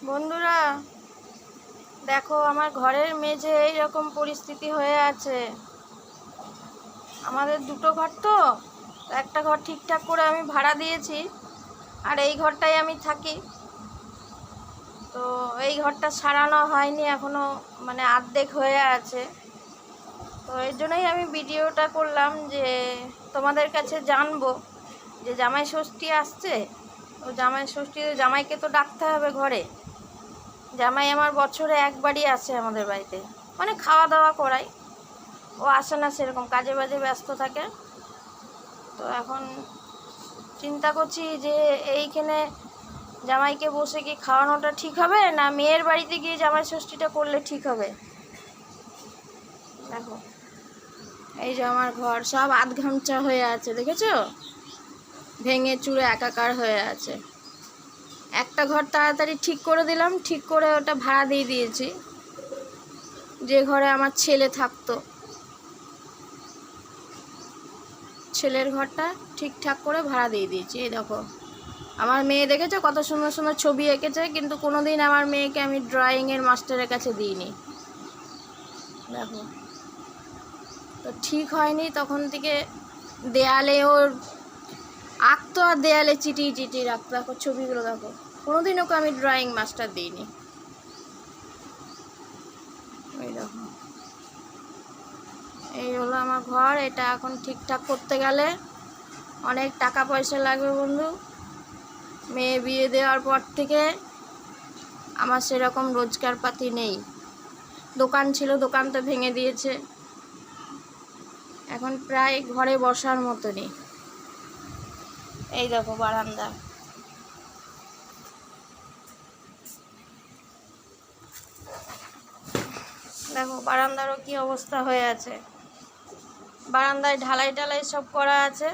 বন্ধুরা দেখো, আমার ঘরের মেঝে এইরকম পরিস্থিতি হয়ে আছে। আমাদের দুটো ঘর তো, একটা ঘর ঠিকঠাক করে আমি ভাড়া দিয়েছি, আর এই ঘরটাই আমি থাকি। তো এই ঘরটা সারানো হয়নি এখনো, মানে অর্ধেক হয়ে আছে। তো এর জন্যই আমি ভিডিওটা করলাম যে তোমাদের কাছে জানবো যে জামাই ষষ্ঠী আসছে। তো জামাই ষষ্ঠীতে জামাইকে তো ডাকতে হবে ঘরে। জামাই আমার বছরে একবারই আসে আমাদের বাড়িতে, মানে খাওয়া দাওয়া করাই। ও আসে না সেরকম, কাজে বাজে ব্যস্ত থাকে। তো এখন চিন্তা করছি যে এইখানে জামাইকে বসে কি খাওয়ানোটা ঠিক হবে, না মেয়ের বাড়িতে গিয়ে জামাই ষষ্ঠীটা করলে ঠিক হবে। দেখো, এই যে আমার ঘর সব আধ ঘামচা হয়ে আছে, দেখেছো? ভেঙে চুরে একাকার হয়ে আছে। একটা ঘর তাড়াতাড়ি ঠিক করে দিলাম, ঠিক করে ওটা ভাড়া দিয়ে দিয়েছি, যে ঘরে আমার ছেলে থাকতো। ছেলের ঘরটা ঠিকঠাক করে ভাড়া দিয়ে দিয়েছি। এই দেখো, আমার মেয়ে দেখেছো কত সুন্দর সুন্দর ছবি এঁকেছে, কিন্তু কোনোদিন আমার মেয়েকে আমি ড্রয়িংয়ের মাস্টারের কাছে দিইনি। দেখো, তো ঠিক হয়নি তখন থেকে। দেয়ালে ওর আঁকতো আর দেয়ালে চিটিয়ে চিটিয়ে রাখতো। দেখো ছবিগুলো, দেখো কোনোদিন ওকে আমি ড্রয়িং মাস্টার দিইনি। এই দেখো, এই হলো আমার ঘর। এটা এখন ঠিকঠাক করতে গেলে অনেক টাকা পয়সা লাগবে বন্ধু। মেয়ে বিয়ে দেওয়ার পর থেকে আমার সেরকম রোজগার পাতি নেই। দোকান ছিল, দোকান তো ভেঙে দিয়েছে। এখন প্রায় ঘরে বসার মতো নেই। এই দেখো বারান্দা, দেখো বারান্দারও কি অবস্থা হয়ে আছে। বারান্দায় ঢালাই টালাই সব করা আছে,